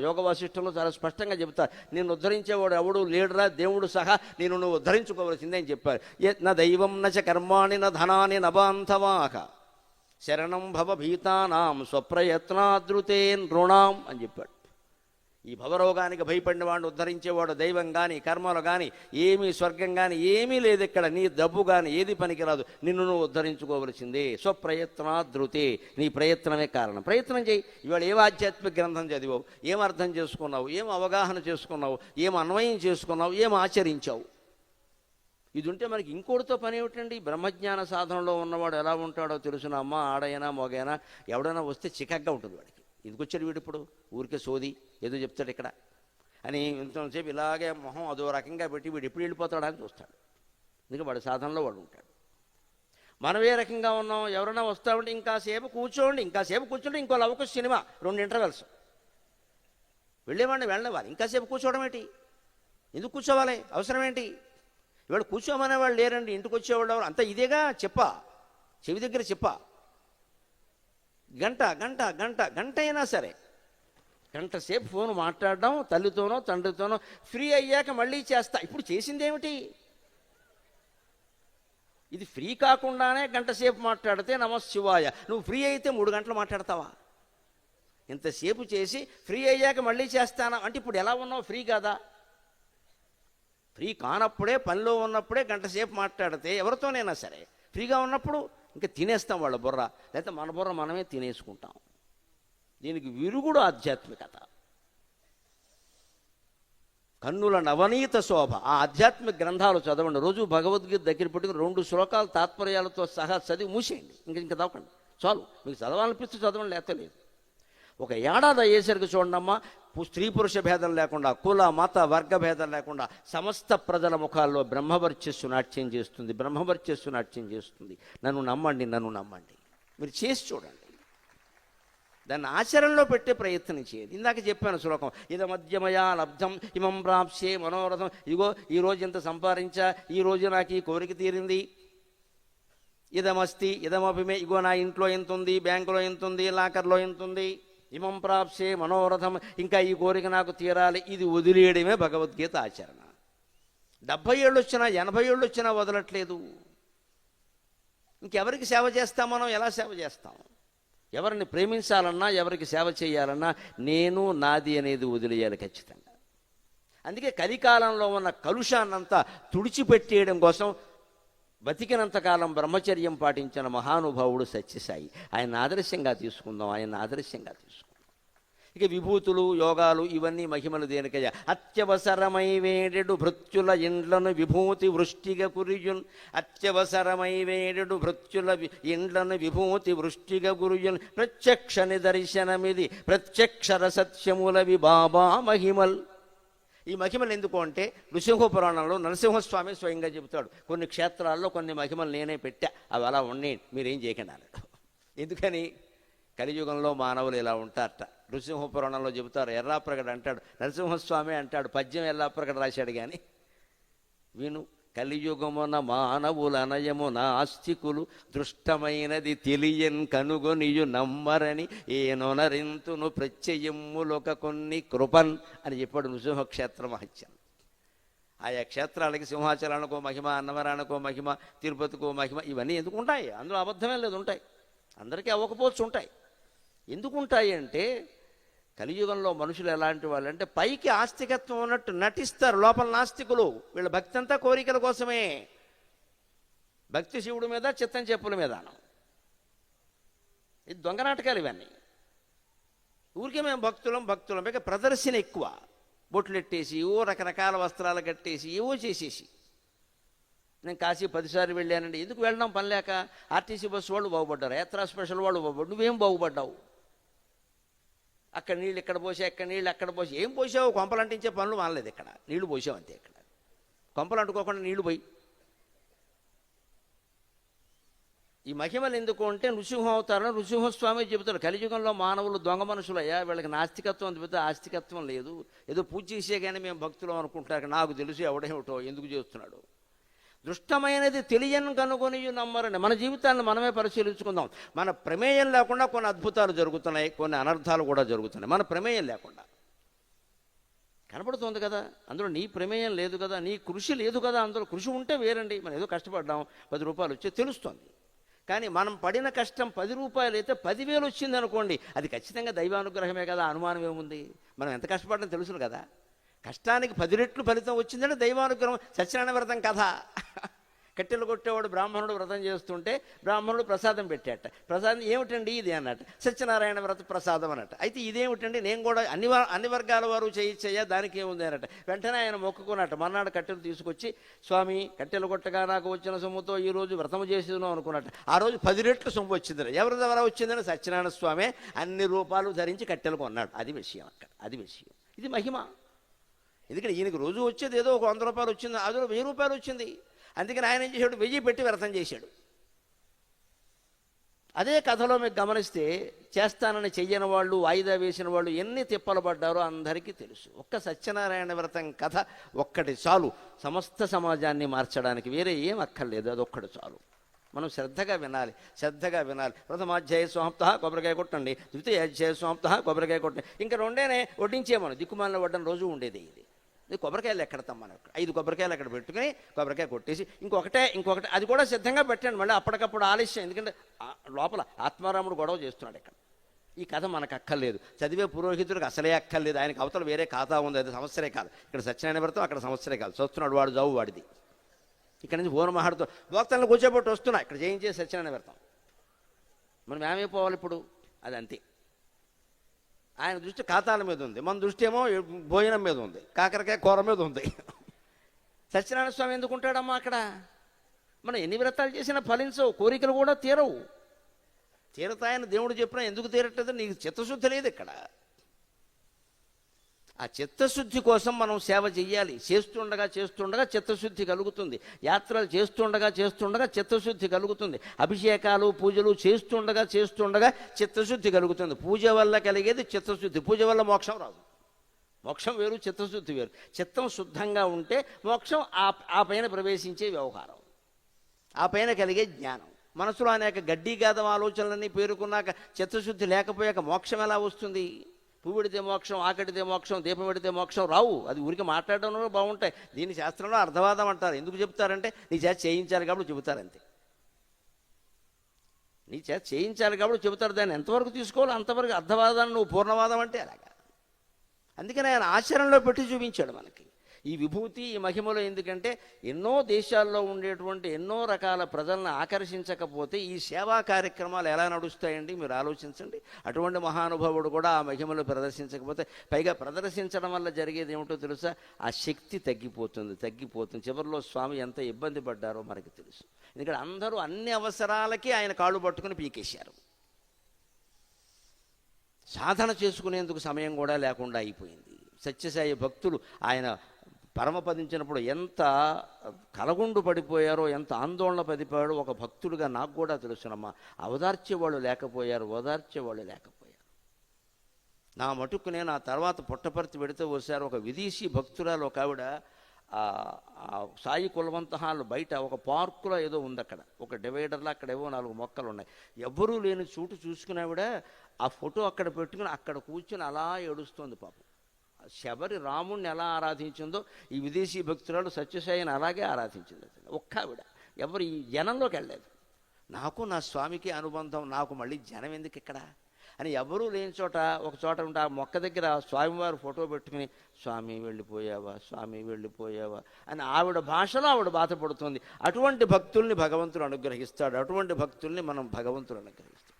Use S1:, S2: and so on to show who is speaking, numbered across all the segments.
S1: యోగ వాసిష్ఠంలో చాలా స్పష్టంగా చెబుతారు, నిన్ను ఉద్ధరించేవాడు ఎవడు లీడరా, దేవుడు సహా నేను నువ్వు ఉద్ధరించుకోవలసిందే అని చెప్పారు. నా దైవం నచ కర్మాణి నా ధనాన్ని నబాంధవాక శరణం భవ భీతానాం స్వప్రయత్నాదృతే నృణాం అని చెప్పాడు. ఈ భవరోగానికి భయపడిన వాడిని ఉద్ధరించేవాడు దైవం కానీ కర్మలు కానీ ఏమీ స్వర్గం కానీ ఏమీ లేదు ఇక్కడ. నీ డబ్బు కానీ ఏది పనికిరాదు, నిన్ను నువ్వు ఉద్ధరించుకోవలసిందే. స్వప్రయత్నాదృతే, నీ ప్రయత్నమే కారణం. ప్రయత్నం చేయి. ఇవాళ ఏం ఆధ్యాత్మిక గ్రంథం చదివావు, ఏం అర్థం చేసుకున్నావు, ఏం అవగాహన చేసుకున్నావు, ఏం అన్వయం చేసుకున్నావు, ఏం ఆచరించావు? ఇది ఉంటే మనకి ఇంకోటితో పని ఏమిటండి? బ్రహ్మజ్ఞాన సాధనలో ఉన్నవాడు ఎలా ఉంటాడో తెలుసునా అమ్మ, ఆడైనా మొగైనా ఎవడైనా వస్తే చికగ్గా ఉంటుంది వాడికి. ఎందుకు వచ్చాడు వీడు ఇప్పుడు, ఊరికే సోది ఏదో చెప్తాడు ఇక్కడ అని ఇంతసేపు ఇలాగే మొహం అదో రకంగా పెట్టి వీడు ఎప్పుడు వెళ్ళిపోతాడా అని చూస్తాడు. ఎందుకంటే వాడు సాధనలో వాడు ఉంటాడు. మనం ఏ రకంగా ఉన్నాం, ఎవరైనా వస్తామంటే ఇంకాసేపు కూర్చోండి, ఇంకాసేపు కూర్చుంటే ఇంకో లవకుశ సినిమా 2 ఇంటర్వెల్స్ వెళ్ళేవాడిని వెళ్ళనివ్వాలి. ఇంకాసేపు కూర్చోవడం ఏంటి, ఎందుకు కూర్చోవాలి, అవసరం ఏంటి? ఇవాళ కూర్చోమనేవాళ్ళు లేరండి, ఇంటికి వచ్చేవాళ్ళు ఎవరు అంతా ఇదేగా చెప్పా, చెవి దగ్గర చెప్పా. గంట గంట గంట గంట అయినా సరే గంట సేపు ఫోన్ మాట్లాడడం తల్లితోనో తండ్రితోనో, ఫ్రీ అయ్యాక మళ్ళీ చేస్తా. ఇప్పుడు చేసిందేమిటి? ఇది ఫ్రీ కాకుండానే గంట సేపు మాట్లాడితే నమశివాయ. నువ్వు ఫ్రీ అయితే 3 గంటలు మాట్లాడతావా? ఇంతసేపు చేసి ఫ్రీ అయ్యాక మళ్ళీ చేస్తానా అంటే ఇప్పుడు ఎలా ఉన్నావు, ఫ్రీ కాదా? ఫ్రీ కానప్పుడే, పనిలో ఉన్నప్పుడే గంట సేపు మాట్లాడితే ఎవరితోనైనా సరే, ఫ్రీగా ఉన్నప్పుడు ఇంకా తినేస్తాం వాళ్ళ బుర్ర, లేకపోతే మన బుర్ర మనమే తినేసుకుంటాం. దీనికి విరుగుడు ఆధ్యాత్మికత. కన్నుల నవనీత శోభ. ఆ ఆధ్యాత్మిక గ్రంథాలు చదవండి. రోజు భగవద్గీత దగ్గర పెట్టుకుని 2 శ్లోకాలు తాత్పర్యాలతో సహా చదివి మూసేయండి. ఇంకా చదవకండి, చాలు. మీకు చదవాలనిపిస్తే చదవండి, లేకపోతే లేదు. ఒక ఏడాది అయ్యేసరికి చూడండమ్మా, స్త్రీ పురుష భేదం లేకుండా, కుల మత వర్గ భేదం లేకుండా సమస్త ప్రజల ముఖాల్లో బ్రహ్మవర్చస్సు నాట్యం చేస్తుంది, బ్రహ్మవర్చస్సు నాట్యం చేస్తుంది. నన్ను నమ్మండి, నన్ను నమ్మండి. మీరు చేసి చూడండి, దాన్ని ఆచరణలో పెట్టే ప్రయత్నం చేయదు. ఇందాక చెప్పాను శ్లోకం, ఇద మధ్యమయా లబ్ధం ఇమం ప్రాప్స్యే మనోరథం. ఇగో ఈరోజు ఇంత సంపాదించా, ఈరోజు నాకు ఈ కోరిక తీరింది. ఇదమస్తి ఇదమపిమే, ఇగో నా ఇంట్లో ఎంత ఉంది, బ్యాంకులో ఎంత ఉంది, లాకర్లో ఎంత ఉంది. ఇమం ప్రాప్సే మనోరథం, ఇంకా ఈ కోరిక నాకు తీరాలి. ఇది వదిలేయడమే భగవద్గీత ఆచరణ. 70 ఏళ్ళు వచ్చినా 80 ఏళ్ళు వచ్చినా వదలట్లేదు. ఇంకెవరికి సేవ చేస్తాం మనం, ఎలా సేవ చేస్తాం? ఎవరిని ప్రేమించాలన్నా, ఎవరికి సేవ చేయాలన్నా నేను నాది అనేది వదిలేయాలి ఖచ్చితంగా. అందుకే కలికాలంలో ఉన్న కలుషాన్నంతా తుడిచిపెట్టేయడం కోసం బతికినంతకాలం బ్రహ్మచర్యం పాటించిన మహానుభావుడు సత్యసాయి. ఆయన ఆదర్శంగా తీసుకుందాం, ఆయన ఆదర్శంగా తీసుకుందాం. ఇక విభూతులు యోగాలు ఇవన్నీ మహిమలు దేనికయ్యా? అత్యవసరమై వేడెడు భృత్యుల ఇండ్లను విభూతి వృష్టిగా కురియున్. అత్యవసరమై వేడెడు భృత్యుల ఇండ్లను విభూతి వృష్టిగా గురియున్. ప్రత్యక్ష నిదర్శనమిది ప్రత్యక్షర సత్యములవి బాబా మహిమల్. ఈ మహిమలు ఎందుకు అంటే, నృసింహ పురాణంలో నరసింహస్వామి స్వయంగా చెబుతాడు, కొన్ని క్షేత్రాల్లో కొన్ని మహిమలు నేనే పెట్టా, అవి అలా ఉన్నాయి, మీరేం చేయకండి అన్నాడు. ఎందుకని? కలియుగంలో మానవులు ఇలా ఉంటారట. నృసింహ పురాణంలో చెబుతారు, ఎర్రాప్రగడ అంటాడు, నరసింహస్వామి అంటాడు, పద్యం ఎర్రాప్రగడ రాశాడు. కానీ విను, కలియుగమున మానవుల అనయము నాస్తికులు దృష్టమైనది తెలియన్ కనుగొనియు నమ్మరని ఏనొనరింతును ప్రత్యయములొక కొన్ని కృపన్ అని చెప్పాడు నృసింహ క్షేత్ర మహత్యం. ఆయా క్షేత్రాలకి సింహాచలానికో మహిమ, అన్నవరానికో మహిమ, తిరుపతికో మహిమ, ఇవన్నీ ఎందుకు ఉంటాయి? అందులో అబద్ధమే లేదు, ఉంటాయి. అందరికీ అవ్వకపోవచ్చు, ఉంటాయి. ఎందుకు ఉంటాయి అంటే, కలియుగంలో మనుషులు ఎలాంటి వాళ్ళు అంటే, పైకి ఆస్తికత్వం ఉన్నట్టు నటిస్తారు, లోపల నాస్తికులు. వీళ్ళ భక్తి అంతా కోరికల కోసమే. భక్తి శివుడి మీద, చిత్తం చెప్పుల మీద. ఇది దొంగ నాటకాలు ఇవన్నీ. ఊరికే మేము భక్తులం ఇక ప్రదర్శన ఎక్కువ. బొట్లు ఎట్టేసి, ఏవో రకరకాల వస్త్రాలు కట్టేసి, ఏవో చేసేసి. నేను కాశీ 10 సార్లు వెళ్ళానండి. ఎందుకు వెళ్ళడం? పని లేక. ఆర్టీసీ బస్సు వాళ్ళు బాగుపడ్డారు, యాత్రా స్పెషల్ వాళ్ళు బాగుపడ్డారు, నువ్వేం బాగుపడ్డావు? అక్కడ నీళ్ళు ఇక్కడ పోసా, ఎక్కడ నీళ్ళు అక్కడ పోసి, ఏం పోసావు? కొంపలు అంటించే పనులు మానలేదు ఇక్కడ, నీళ్లు పోసావు అంతే. ఇక్కడ కొంపలు అంటుకోకుండా నీళ్లు పోయి. ఈ మహిమలు ఎందుకు అంటే, నృసింహ అవతారం నృసింహస్వామి చెబుతాడు, కలియుగంలో మానవులు దొంగ మనుషులయ్యా, వీళ్ళకి నాస్తికత్వం చెబితే ఆస్తికత్వం లేదు. ఏదో పూజ చేసే కానీ మేము భక్తులు అనుకుంటారు. నాకు తెలుసు ఎవడేమిటో ఎందుకు చేస్తున్నాడు. దృష్టమైనది తెలియని కనుగొని నమ్మరండి. మన జీవితాన్ని మనమే పరిశీలించుకుందాం. మన ప్రమేయం లేకుండా కొన్ని అద్భుతాలు జరుగుతున్నాయి, కొన్ని అనర్థాలు కూడా జరుగుతున్నాయి. మన ప్రమేయం లేకుండా. కనపడుతోంది కదా, అందులో నీ ప్రమేయం లేదు కదా, నీ కృషి లేదు కదా. అందులో కృషి ఉంటే వేరండి, మనం ఏదో కష్టపడ్డాం 10 రూపాయలు వచ్చే తెలుస్తుంది. కానీ మనం పడిన కష్టం 10 రూపాయలు అయితే 10,000 వచ్చింది అనుకోండి, అది ఖచ్చితంగా దైవానుగ్రహమే కదా, అనుమానం ఏముంది. మనం ఎంత కష్టపడడం తెలుసును కదా. కష్టానికి 10 రెట్లు ఫలితం వచ్చిందంటే దైవానుగ్రహం. సత్యనారాయణ వ్రతం కథ. కట్టెలు కొట్టేవాడు బ్రాహ్మణుడు వ్రతం చేస్తుంటే బ్రాహ్మణుడు ప్రసాదం పెట్టాట. ప్రసాదం ఏమిటండి ఇది అన్నట్టు. సత్యనారాయణ వ్రత ప్రసాదం అన్నట్టు. అయితే ఇదేమిటండి, నేను కూడా అన్ని వర్గాల వారు చేయొచ్చయ్యా, దానికి ఏముంది అన్నట్టు. వెంటనే ఆయన మొక్కుకున్నట్టు. మర్నాడు కట్టెలు తీసుకొచ్చి, స్వామి కట్టెలు కొట్టగా నాకు వచ్చిన సొమ్ముతో ఈరోజు వ్రతము చేసేను అనుకున్నట్టు. ఆ రోజు 10 రెట్లు సొమ్ము వచ్చింది. ఎవరి ద్వారా వచ్చిందని సత్యనారాయణ స్వామి అన్ని రూపాయలు ధరించి కట్టెలు కొన్నాడు. అది విషయం అక్కడ, అది విషయం. ఇది మహిమ. ఎందుకంటే ఈయనకి రోజు వచ్చేది ఏదో ఒక 100 రూపాయలు వచ్చింది, అదో 1000 రూపాయలు వచ్చింది. అందుకని ఆయన ఏం చేశాడు, 1000 పెట్టి వ్రతం చేశాడు. అదే కథలో మీకు గమనిస్తే చేస్తానని చెయ్యని వాళ్ళు, వాయిదా వేసిన వాళ్ళు ఎన్ని తిప్పలు పడ్డారో అందరికీ తెలుసు. ఒక్క సత్యనారాయణ వ్రతం కథ ఒక్కటి చాలు సమస్త సమాజాన్ని మార్చడానికి. వేరే ఏం అక్కర్లేదు, అదొక్కటి చాలు. మనం శ్రద్ధగా వినాలి, శ్రద్ధగా వినాలి. ప్రథమాధ్యాయ సమాప్త, కొబ్బరికాయ కొట్టండి. ద్వితీయాధ్యాయ సమాప్త, కొబ్బరికాయ కొట్టండి. ఇంకా 2 వడ్డించేమను. దిక్కుమాలిన వడ్డన రోజు ఉండేది ఇది. కొబ్బరికాయలు ఎక్కడతాం మనం, 5 కొబ్బరికాయలు అక్కడ పెట్టుకుని కొబ్బరికాయ కొట్టేసి ఇంకొకటి అది కూడా సిద్ధంగా పెట్టండి. మళ్ళీ అప్పటికప్పుడు ఆలస్యం, ఎందుకంటే లోపల ఆత్మారాముడు గొడవ చేస్తున్నాడు ఇక్కడ. ఈ కథ మనకు అక్కర్లేదు, చదివే పురోహితుడికి అసలే అక్కర్లేదు. ఆయనకు అవతల వేరే ఖాతా ఉంది, అది సంవత్సరే కాదు. ఇక్కడ సత్యనారాయణ వ్రతం, అక్కడ సంవత్సరే కాదు. చూస్తున్నాడు వాడు జావు వాడిది. ఇక్కడ నుంచి ఓన మహాడుతో భక్తులను కూర్చోబెట్టి వస్తున్నా, ఇక్కడ చేయించే సత్యనారాయణ వ్రతం. మనం ఏమైపోవాలి ఇప్పుడు, అది అంతే. ఆయన దృష్టి ఖాతాల మీద ఉంది, మన దృష్టి ఏమో భోజనం మీద ఉంది, కాకరకాయ కూర మీద ఉంది. సత్యనారాయణ స్వామి ఎందుకు ఉంటాడమ్మా అక్కడ? మనం ఎన్ని వ్రతాలు చేసినా ఫలించవు, కోరికలు కూడా తీరవు. తీరతాయని దేవుడు చెప్పినా ఎందుకు తీరట్లేదు, నీకు చిత్తశుద్ధి లేదు ఇక్కడ. ఆ చిత్తశుద్ధి కోసం మనం సేవ చెయ్యాలి. చేస్తుండగా చిత్తశుద్ధి కలుగుతుంది. యాత్రలు చేస్తుండగా చిత్తశుద్ధి కలుగుతుంది. అభిషేకాలు పూజలు చేస్తుండగా చిత్తశుద్ధి కలుగుతుంది. పూజ వల్ల కలిగేది చిత్తశుద్ధి. పూజ వల్ల మోక్షం రాదు. మోక్షం వేరు, చిత్తశుద్ధి వేరు. చిత్తం శుద్ధంగా ఉంటే మోక్షం ఆ పైన ప్రవేశించే వ్యవహారం, ఆ పైన కలిగే జ్ఞానం. మనసులో అనేక గడ్డీగాదం ఆలోచనలన్నీ పేరుకున్నాక చిత్తశుద్ధి లేకపోయాక మోక్షం ఎలా వస్తుంది? పువ్వుడితే మోక్షం, ఆకటితే మోక్షం, దీపం పెడితే మోక్షం రావు. అది ఊరికి మాట్లాడడంలో బాగుంటాయి. దీని శాస్త్రంలో అర్థవాదం అంటారు. ఎందుకు చెప్తారంటే నీ చేత చేయించాలి కాబట్టి చెబుతారంతే. నీ చేత చేయించాలి కాబట్టి చెబుతారు. దాన్ని ఎంతవరకు తీసుకోవాలి అంతవరకు. అర్థవాదాన్ని నువ్వు పూర్ణవాదం అంటే అలాగా. అందుకని ఆయన ఆచరణలో పెట్టి చూపించాడు మనకి ఈ విభూతి, ఈ మహిమలో. ఎందుకంటే ఎన్నో దేశాల్లో ఉండేటువంటి ఎన్నో రకాల ప్రజలను ఆకర్షించకపోతే ఈ సేవా కార్యక్రమాలు ఎలా నడుస్తాయండి, మీరు ఆలోచించండి. అటువంటి మహానుభావుడు కూడా ఆ మహిమలు ప్రదర్శించకపోతే, పైగా ప్రదర్శించడం వల్ల జరిగేది ఏమిటో తెలుసా? ఆ శక్తి తగ్గిపోతుంది. చివరిలో స్వామి ఎంత ఇబ్బంది పడ్డారో మనకి తెలుసు. ఎందుకంటే అందరూ అన్ని అవసరాలకి ఆయన కాళ్ళు పట్టుకుని పీకేశారు. సాధన చేసుకునేందుకు సమయం కూడా లేకుండా అయిపోయింది. సత్యసాయి భక్తులు ఆయన పరమపదించినప్పుడు ఎంత కలగుండు పడిపోయారో, ఎంత ఆందోళన పడిపోయాడో ఒక భక్తుడిగా నాకు కూడా తెలుసునమ్మా. ఓదార్చేవాళ్ళు లేకపోయారు. నా మటుకు నేను ఆ తర్వాత పుట్టపర్తి పెడితే వచ్చారు ఒక విదేశీ భక్తురాలు, ఒక ఆవిడ సాయి కులవంత హాల్ బయట ఒక పార్కులో ఏదో ఉంది, అక్కడ ఒక డివైడర్లో అక్కడ ఏవో 4 మొక్కలు ఉన్నాయి. ఎవ్వరూ లేని చోటు చూసుకునేవిడ ఆ ఫోటో అక్కడ పెట్టుకుని అక్కడ కూర్చుని అలా ఏడుస్తోంది పాపం. శబరి రాముణ్ణి ఎలా ఆరాధించిందో ఈ విదేశీ భక్తురాలు సత్యసాయిని అలాగే ఆరాధించింది. ఒక్క ఆవిడ, ఎవరు ఈ జనంలోకి వెళ్ళలేదు. నాకు నా స్వామికి అనుబంధం, నాకు మళ్ళీ జనం ఎందుకు ఇక్కడ అని ఎవరూ లేని చోట ఒక చోట ఉంటే ఆ మొక్క దగ్గర స్వామివారు ఫోటో పెట్టుకుని స్వామి వెళ్ళిపోయావా అని ఆవిడ భాషలో ఆవిడ బాధపడుతుంది. అటువంటి భక్తుల్ని భగవంతుడు అనుగ్రహిస్తాడు. అటువంటి భక్తుల్ని మనం భగవంతుడు అనుగ్రహిస్తాడు.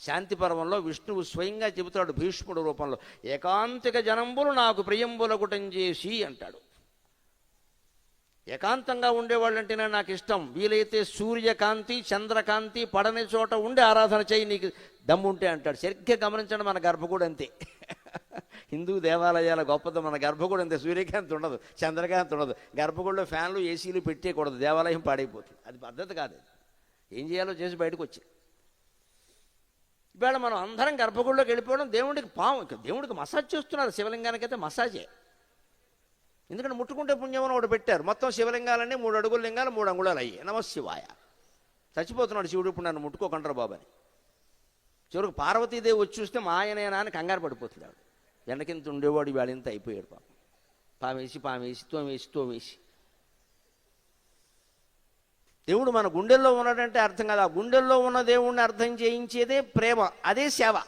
S1: శాంతి పర్వంలో విష్ణువు స్వయంగా చెబుతాడు భీష్ముడు రూపంలో, ఏకాంతిక జనంబులు నాకు ప్రియంబులగుటం చేసి అంటాడు. ఏకాంతంగా ఉండేవాళ్ళంటేనే నాకు ఇష్టం. వీలైతే సూర్యకాంతి చంద్రకాంతి పడని చోట ఉండి ఆరాధన చేయి నీకు దమ్ముంటే అంటాడు. సరిగ్గా గమనించండి, మన గర్భగుడి అంతే. హిందూ దేవాలయాల గొప్పది. మన గర్భగుడి అంతే. సూర్యకాంతి ఉండదు, చంద్రకాంతి ఉండదు. గర్భగుడిలో ఫ్యాన్లు ఏసీలు పెట్టేయకూడదు, దేవాలయం పాడైపోతుంది. అది పద్ధతి కాదు. ఏం చేయాలో చేసి బయటకు వచ్చి ఇవాళ మనం అందరం గర్భగుడిలోకి వెళ్ళిపోవడం, దేవుడికి మసాజ్ చేస్తున్నారు. శివలింగానికైతే మసాజే. ఎందుకంటే ముట్టుకుంటే పుణ్యం అని ఒకటి పెట్టారు. మొత్తం శివలింగాలన్నీ 3 అడుగుల లింగాలు 3 అంగుళాలు అయ్యి నమశివాయ. చచ్చిపోతున్నాడు శివుడు, ఇప్పుడు నన్ను ముట్టుకోకంటారు బాబు అని. చివరికి పార్వతీదేవి వచ్చి చూస్తే మా ఆయనేనా అని కంగారు పడిపోతుంది ఆవిడ. వెనకింత ఉండేవాడు ఇవాళ ఇంత అయిపోయాడు పాపం. పామేసి పామేసి తోమేసి తోమేసి. దేవుడు మన గుండెల్లో ఉన్నాడంటే అర్థం కాదు. ఆ గుండెల్లో ఉన్న దేవుణ్ణి అర్థం చేయించేదే ప్రేమ, అదే సేవ.